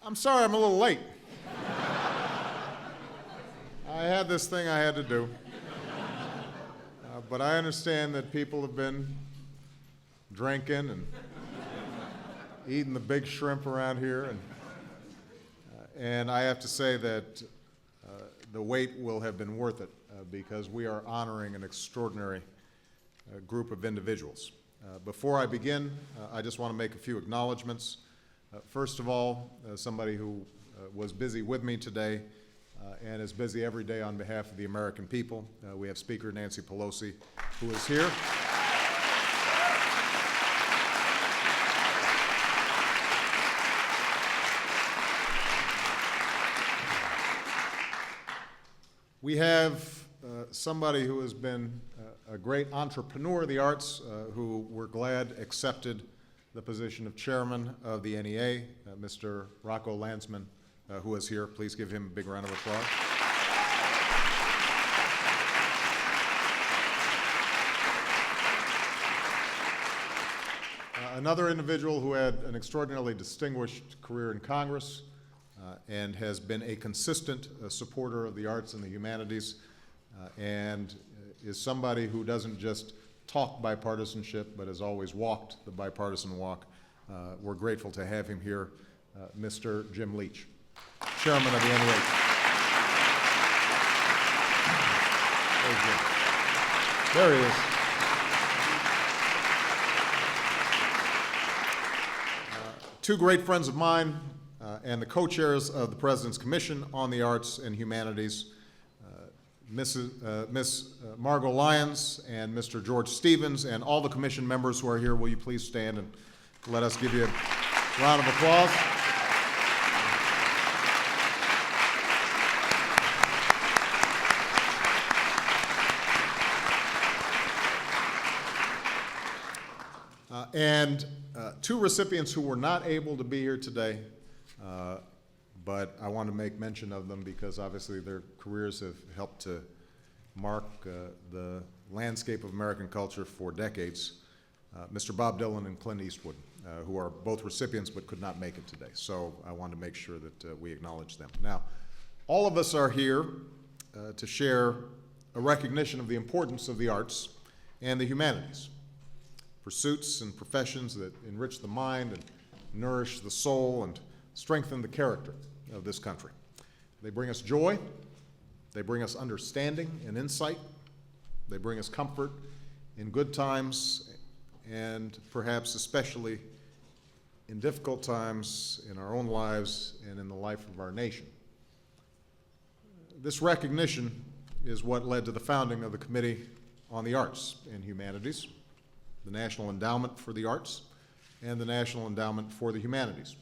I'm sorry I'm a little late. I had this thing I had to do. But I understand that people have been drinking and eating the big shrimp around here. And I have to say that the wait will have been worth it because we are honoring an extraordinary group of individuals. Before I begin, I just want to make a few acknowledgments. First of all, somebody who was busy with me today and is busy every day on behalf of the American people. We have Speaker Nancy Pelosi, who is here. We have somebody who has been a great entrepreneur of the arts, who we're glad accepted the position of chairman of the NEA, Mr. Rocco Landsman, who is here. Please give him a big round of applause. Another individual who had an extraordinarily distinguished career in Congress and has been a consistent supporter of the arts and the humanities and is somebody who doesn't just talk bipartisanship, but has always walked the bipartisan walk. We're grateful to have him here, Mr. Jim Leach, chairman of the NEA. There he is. Two great friends of mine and the co-chairs of the President's Commission on the Arts and Humanities, Miss Margot Lyons and Mr. George Stevens, and all the commission members who are here. Will you please stand and let us give you a round of applause? And two recipients who were not able to be here today, but I want to make mention of them because obviously their careers have helped to mark the landscape of American culture for decades. Mr. Bob Dylan and Clint Eastwood, who are both recipients but could not make it today. So I want to make sure that we acknowledge them. Now, all of us are here to share a recognition of the importance of the arts and the humanities, pursuits and professions that enrich the mind and nourish the soul and strengthen the character of this country. They bring us joy, they bring us understanding and insight, they bring us comfort in good times and perhaps especially in difficult times in our own lives and in the life of our nation. This recognition is what led to the founding of the Committee on the Arts and Humanities, the National Endowment for the Arts, and the National Endowment for the Humanities.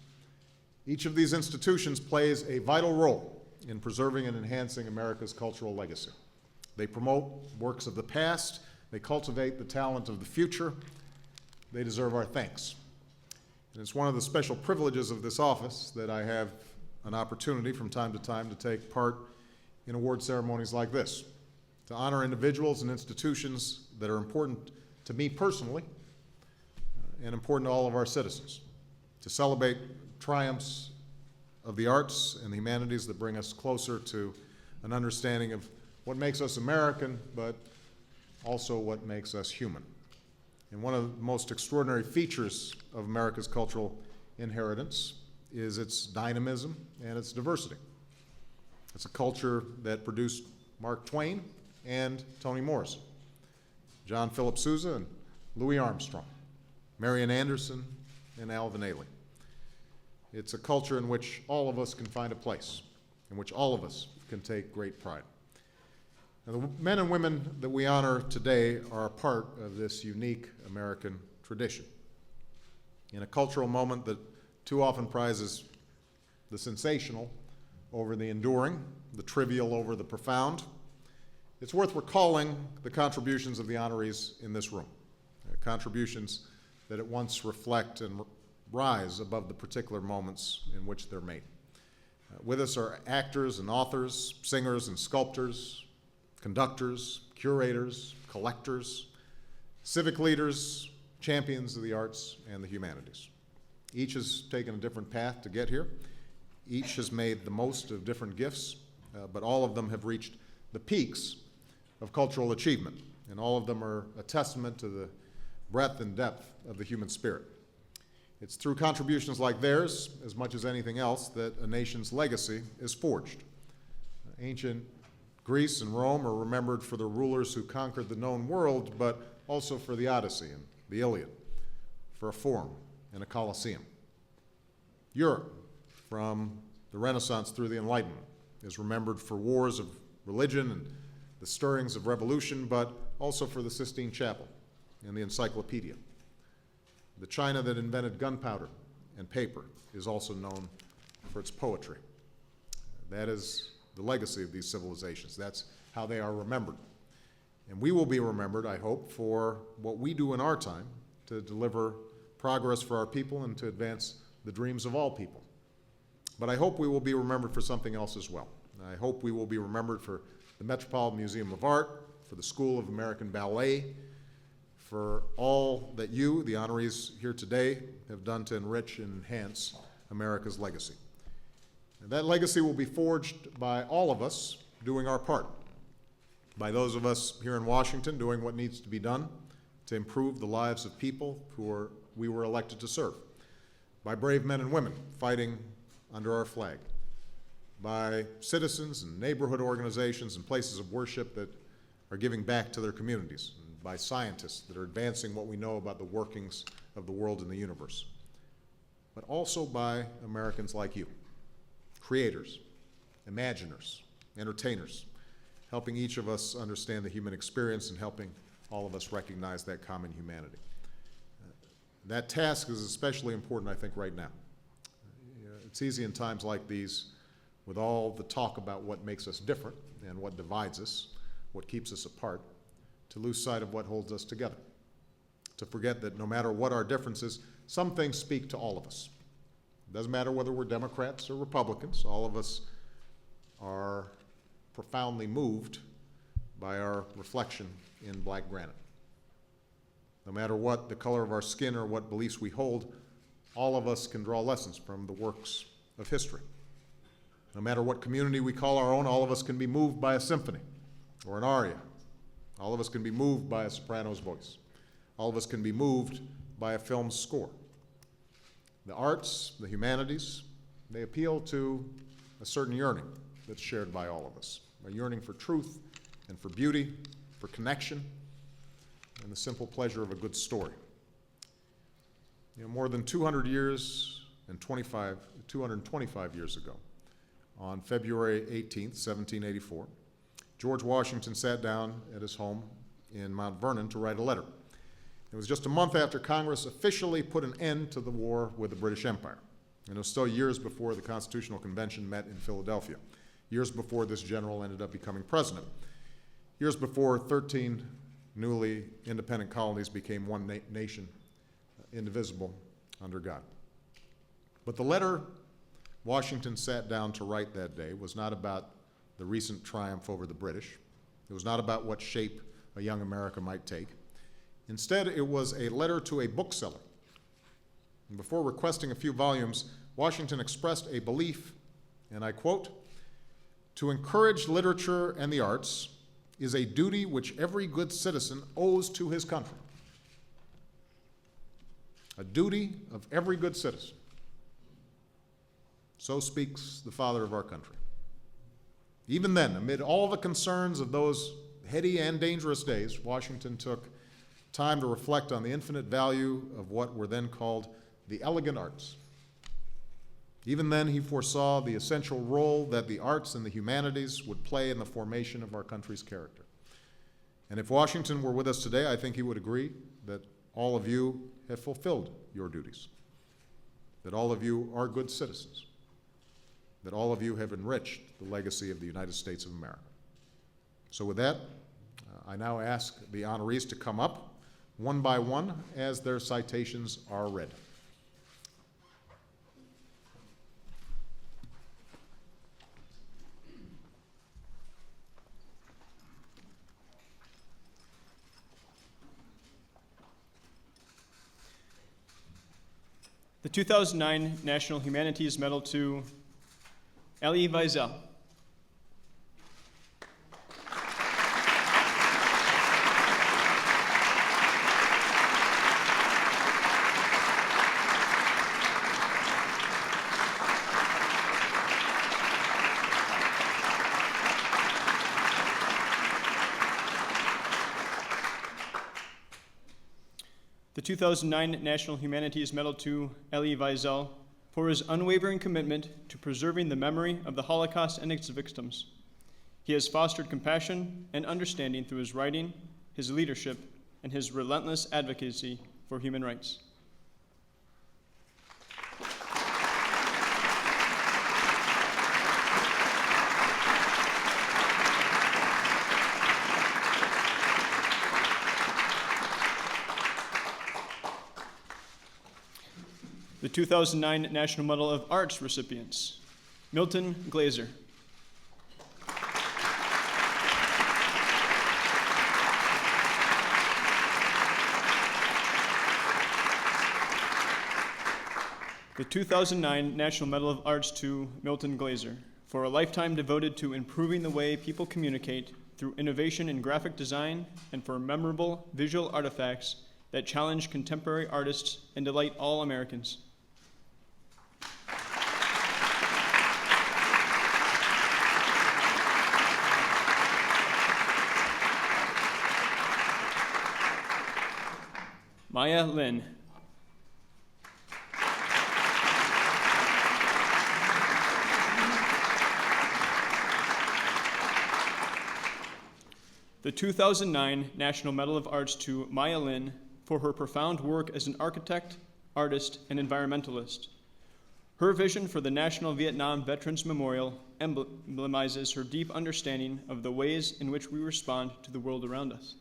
Each of these institutions plays a vital role in preserving and enhancing America's cultural legacy. They promote works of the past, they cultivate the talent of the future. They deserve our thanks. And it's one of the special privileges of this office that I have an opportunity from time to take part in award ceremonies like this, to honor individuals and institutions that are important to me personally and important to all of our citizens, to celebrate triumphs of the arts and the humanities that bring us closer to an understanding of what makes us American, but also what makes us human. And one of the most extraordinary features of America's cultural inheritance is its dynamism and its diversity. It's a culture that produced Mark Twain and Toni Morrison, John Philip Sousa and Louis Armstrong, Marian Anderson and Alvin Ailey. It's a culture in which all of us can find a place, in which all of us can take great pride. Now, the men and women that we honor today are a part of this unique American tradition. In a cultural moment that too often prizes the sensational over the enduring, the trivial over the profound, it's worth recalling the contributions of the honorees in this room, contributions that at once reflect and rise above the particular moments in which they're made. With us are actors and authors, singers and sculptors, conductors, curators, collectors, civic leaders, champions of the arts and the humanities. Each has taken a different path to get here, Each has made the most of different gifts, but all of them have reached the peaks of cultural achievement, and all of them are a testament to the breadth and depth of the human spirit. It's through contributions like theirs, as much as anything else, that a nation's legacy is forged. Ancient Greece and Rome are remembered for the rulers who conquered the known world, but also for the Odyssey and the Iliad, for a Forum and a Colosseum. Europe, from the Renaissance through the Enlightenment, is remembered for wars of religion and the stirrings of revolution, but also for the Sistine Chapel and the Encyclopedia. The China that invented gunpowder and paper is also known for its poetry. That is the legacy of these civilizations. That's how they are remembered. And we will be remembered, I hope, for what we do in our time to deliver progress for our people and to advance the dreams of all people. But I hope we will be remembered for something else as well. I hope we will be remembered for the Metropolitan Museum of Art, for the School of American Ballet, for all that you, the honorees here today, have done to enrich and enhance America's legacy. And that legacy will be forged by all of us doing our part, by those of us here in Washington doing what needs to be done to improve the lives of people we were elected to serve, by brave men and women fighting under our flag, by citizens and neighborhood organizations and places of worship that are giving back to their communities, and by scientists that are advancing what we know about the workings of the world and the universe, but also by Americans like you, creators, imaginers, entertainers, helping each of us understand the human experience and helping all of us recognize that common humanity. That task is especially important, I think, right now. It's easy in times like these, with all the talk about what makes us different and what divides us, what keeps us apart, to lose sight of what holds us together, to forget that no matter what our differences, some things speak to all of us. It doesn't matter whether we're Democrats or Republicans, all of us are profoundly moved by our reflection in black granite. No matter what the color of our skin or what beliefs we hold, all of us can draw lessons from the works of history. No matter what community we call our own, all of us can be moved by a symphony or an aria. All of us can be moved by a soprano's voice. All of us can be moved by a film's score. The arts, the humanities, they appeal to a certain yearning that's shared by all of us, a yearning for truth and for beauty, for connection, and the simple pleasure of a good story. More than 225 years ago, on February 18th, 1784, George Washington sat down at his home in Mount Vernon to write a letter. It was just a month after Congress officially put an end to the war with the British Empire. And it was still years before the Constitutional Convention met in Philadelphia, years before this general ended up becoming president, years before 13 newly independent colonies became one nation, indivisible under God. But the letter Washington sat down to write that day was not about the recent triumph over the British. It was not about what shape a young America might take. Instead, it was a letter to a bookseller. And before requesting a few volumes, Washington expressed a belief, and I quote, "To encourage literature and the arts is a duty which every good citizen owes to his country." A duty of every good citizen. So speaks the father of our country. Even then, amid all the concerns of those heady and dangerous days, Washington took time to reflect on the infinite value of what were then called the elegant arts. Even then, he foresaw the essential role that the arts and the humanities would play in the formation of our country's character. And if Washington were with us today, I think he would agree that all of you have fulfilled your duties, that all of you are good citizens, that all of you have enriched the legacy of the United States of America. So with that, I now ask the honorees to come up one by one as their citations are read. The 2009 National Humanities Medal to Elie Wiesel. The 2009 National Humanities Medal to Elie Wiesel for his unwavering commitment to preserving the memory of the Holocaust and its victims. He has fostered compassion and understanding through his writing, his leadership, and his relentless advocacy for human rights. The 2009 National Medal of Arts recipients: Milton Glaser. The 2009 National Medal of Arts to Milton Glaser for a lifetime devoted to improving the way people communicate through innovation in graphic design and for memorable visual artifacts that challenge contemporary artists and delight all Americans. Maya Lin. The 2009 National Medal of Arts to Maya Lin for her profound work as an architect, artist, and environmentalist. Her vision for the National Vietnam Veterans Memorial emblemizes her deep understanding of the ways in which we respond to the world around us.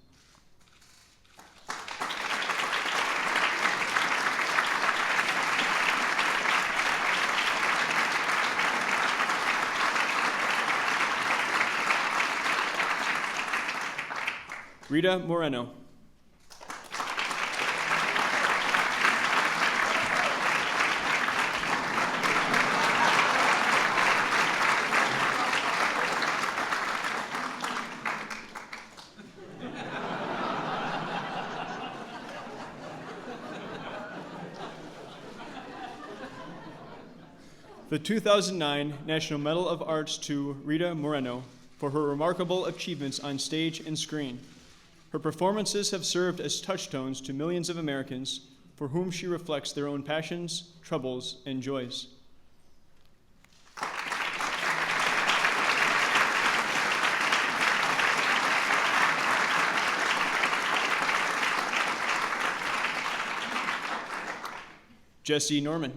Rita Moreno. The 2009 National Medal of Arts to Rita Moreno for her remarkable achievements on stage and screen. Her performances have served as touchstones to millions of Americans for whom she reflects their own passions, troubles, and joys. Jesse Norman.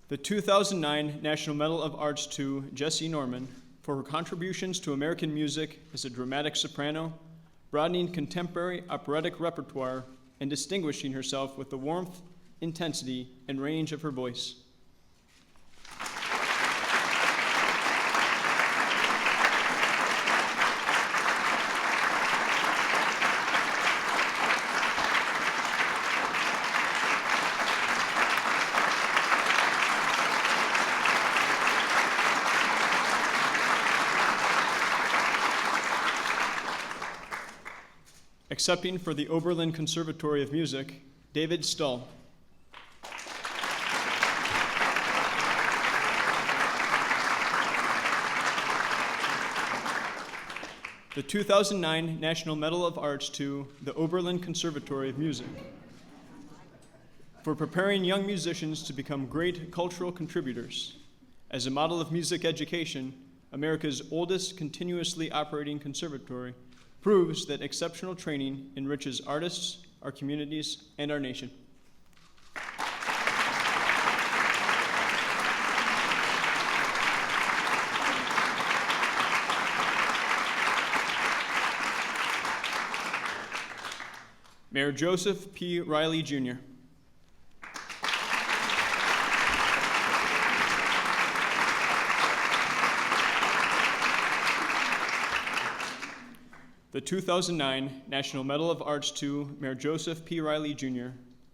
The 2009 National Medal of Arts to Jesse Norman for her contributions to American music as a dramatic soprano, broadening contemporary operatic repertoire, and distinguishing herself with the warmth, intensity, and range of her voice. Accepting for the Oberlin Conservatory of Music, David Stull. The 2009 National Medal of Arts to the Oberlin Conservatory of Music for preparing young musicians to become great cultural contributors. As a model of music education, America's oldest continuously operating conservatory proves that exceptional training enriches artists, our communities, and our nation. Mayor Joseph P. Riley, Jr. The 2009 National Medal of Arts to Mayor Joseph P. Riley, Jr.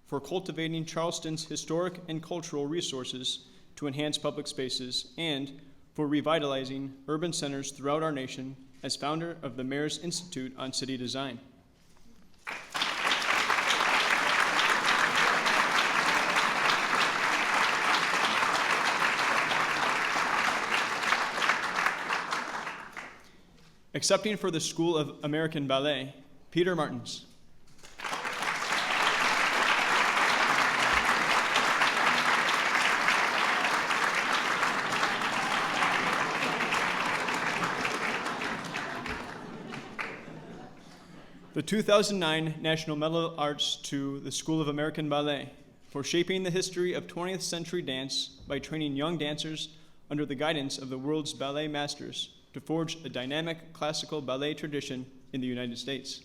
for cultivating Charleston's historic and cultural resources to enhance public spaces, and for revitalizing urban centers throughout our nation as founder of the Mayor's Institute on City Design. Accepting for the School of American Ballet, Peter Martins. The 2009 National Medal of Arts to the School of American Ballet for shaping the history of 20th century dance by training young dancers under the guidance of the world's ballet masters to forge a dynamic classical ballet tradition in the United States.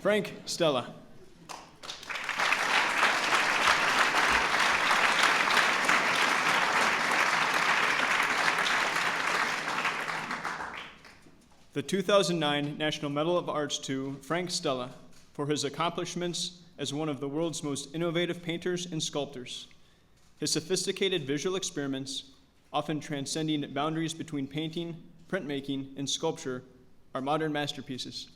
Frank Stella. The 2009 National Medal of Arts to Frank Stella for his accomplishments as one of the world's most innovative painters and sculptors. His sophisticated visual experiments, often transcending boundaries between painting, printmaking, and sculpture, are modern masterpieces.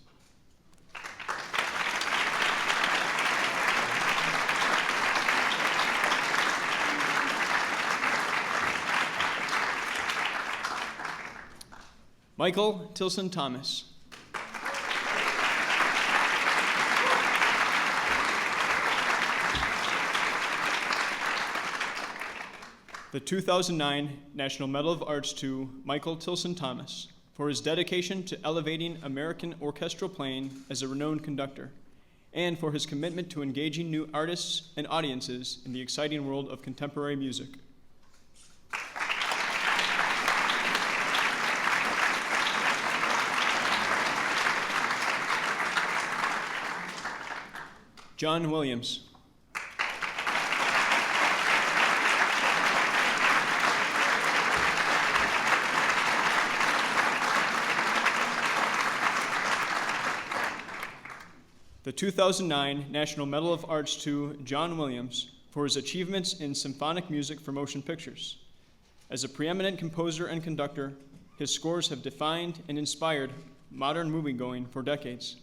Michael Tilson Thomas. The 2009 National Medal of Arts to Michael Tilson Thomas for his dedication to elevating American orchestral playing as a renowned conductor, and for his commitment to engaging new artists and audiences in the exciting world of contemporary music. John Williams. The 2009 National Medal of Arts to John Williams for his achievements in symphonic music for motion pictures. As a preeminent composer and conductor, his scores have defined and inspired modern moviegoing for decades.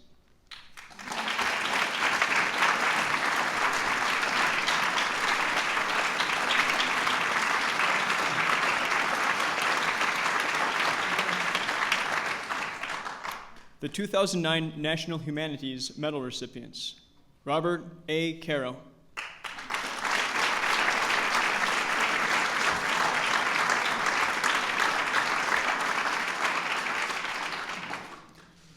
The 2009 National Humanities Medal recipients: Robert A. Caro.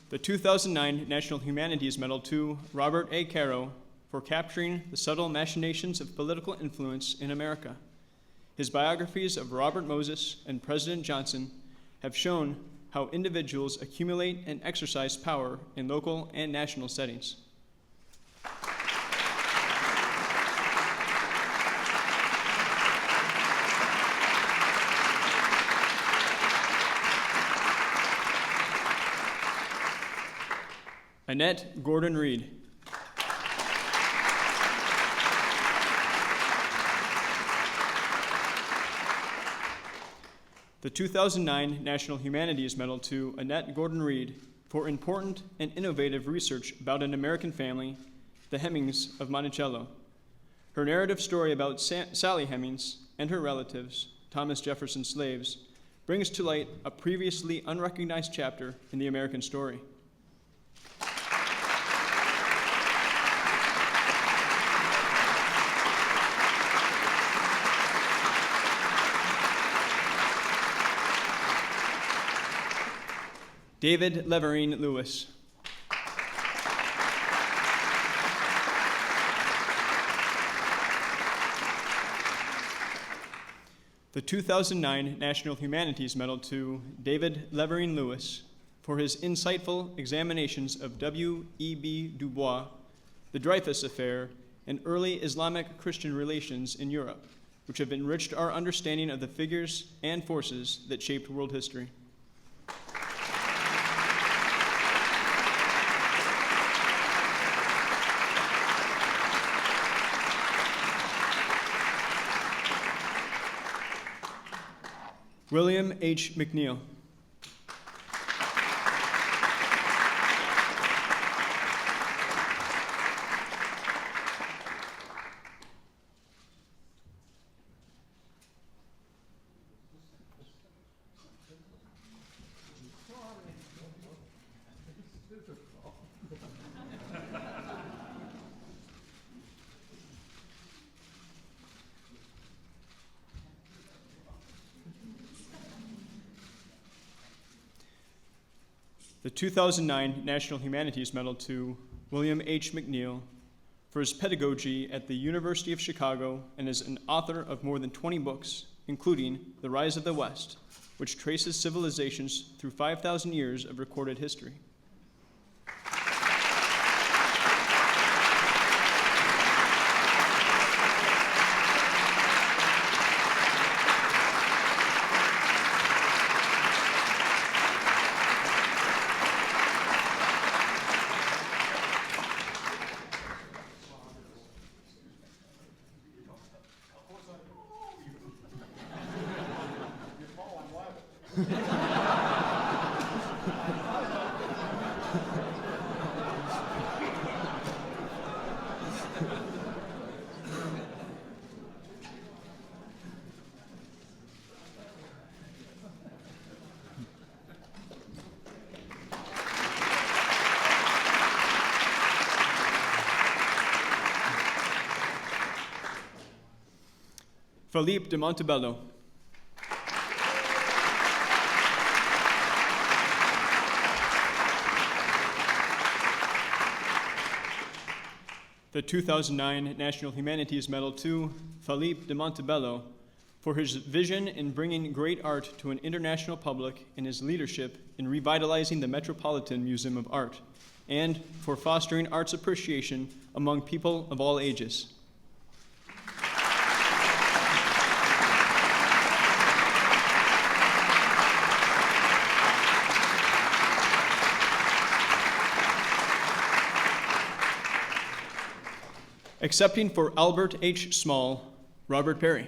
The 2009 National Humanities Medal to Robert A. Caro for capturing the subtle machinations of political influence in America. His biographies of Robert Moses and President Johnson have shown how individuals accumulate and exercise power in local and national settings. Annette Gordon Reed. The 2009 National Humanities Medal to Annette Gordon Reed for important and innovative research about an American family, the Hemings of Monticello. Her narrative story about Sally Hemings and her relatives, Thomas Jefferson's slaves, brings to light a previously unrecognized chapter in the American story. David Leverine Lewis. The 2009 National Humanities Medal to David Leverine Lewis for his insightful examinations of W.E.B. Du Bois, the Dreyfus Affair, and early Islamic-Christian relations in Europe, which have enriched our understanding of the figures and forces that shaped world history. William H. McNeil. The 2009 National Humanities Medal to William H. McNeil for his pedagogy at the University of Chicago and is an author of more than 20 books, including The Rise of the West, which traces civilizations through 5,000 years of recorded history. Philippe de Montebello. The 2009 National Humanities Medal to Philippe de Montebello for his vision in bringing great art to an international public and his leadership in revitalizing the Metropolitan Museum of Art, and for fostering arts appreciation among people of all ages. Accepting for Albert H. Small, Robert Perry.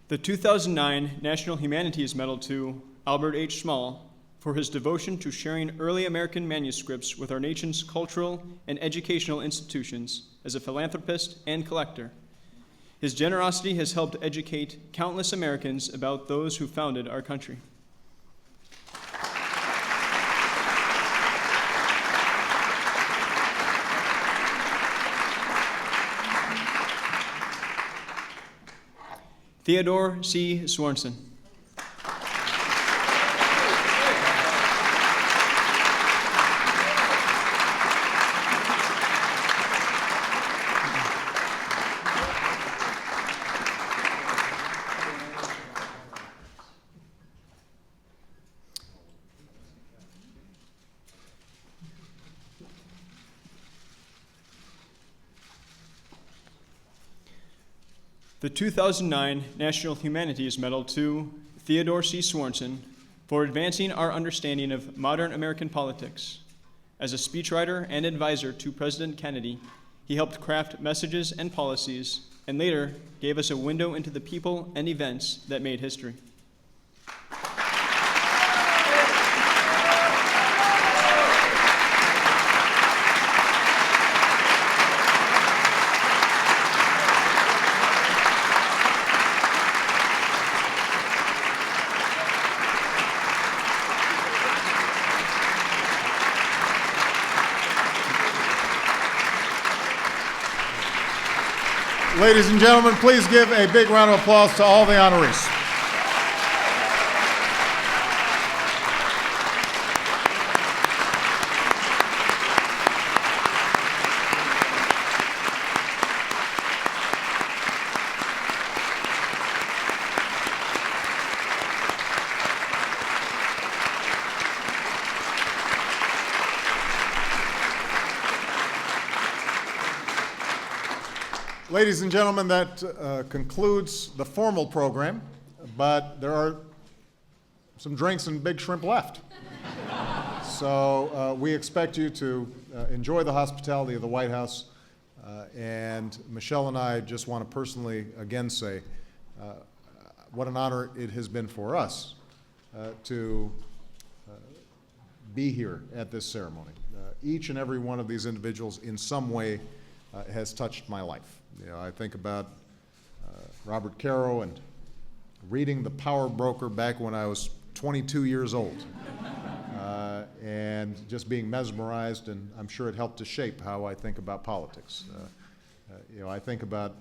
The 2009 National Humanities Medal to Albert H. Small for his devotion to sharing early American manuscripts with our nation's cultural and educational institutions as a philanthropist and collector. His generosity has helped educate countless Americans about those who founded our country. Theodore C. Swanson. The 2009 National Humanities Medal to Theodore C. Swanson for advancing our understanding of modern American politics. As a speechwriter and advisor to President Kennedy, he helped craft messages and policies, and later gave us a window into the people and events that made history. Ladies and gentlemen, please give a big round of applause to all the honorees. Ladies and gentlemen, that concludes the formal program, but there are some drinks and big shrimp left. So we expect you to enjoy the hospitality of the White House. And Michelle and I just want to personally again say what an honor it has been for us to be here at this ceremony. Each and every one of these individuals in some way has touched my life. You know, I think about Robert Caro and reading The Power Broker back when I was 22 years old. And just being mesmerized, and I'm sure it helped to shape how I think about politics. You know, I think about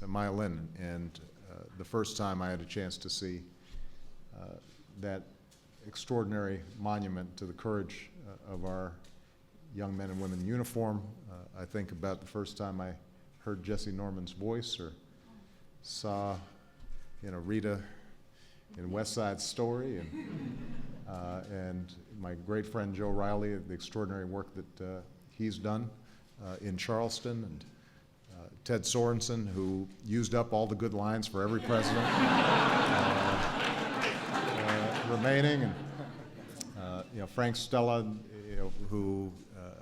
Maya Lin, and the first time I had a chance to see that extraordinary monument to the courage of our young men and women in uniform. I think about the first time I heard Jesse Norman's voice, or saw, you know, Rita in West Side Story, and my great friend Joe Riley, the extraordinary work that he's done in Charleston, and Ted Sorensen, who used up all the good lines for every president remaining, and you know, Frank Stella, you know, who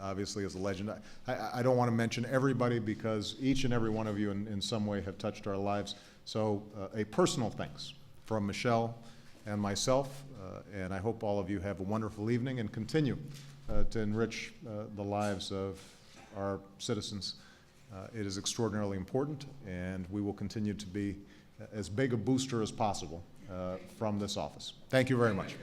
obviously is a legend. I don't want to mention everybody because each and every one of you in some way have touched our lives. So a personal thanks from Michelle and myself, and I hope all of you have a wonderful evening and continue to enrich the lives of our citizens. It is extraordinarily important, and we will continue to be as big a booster as possible from this office. Thank you very much.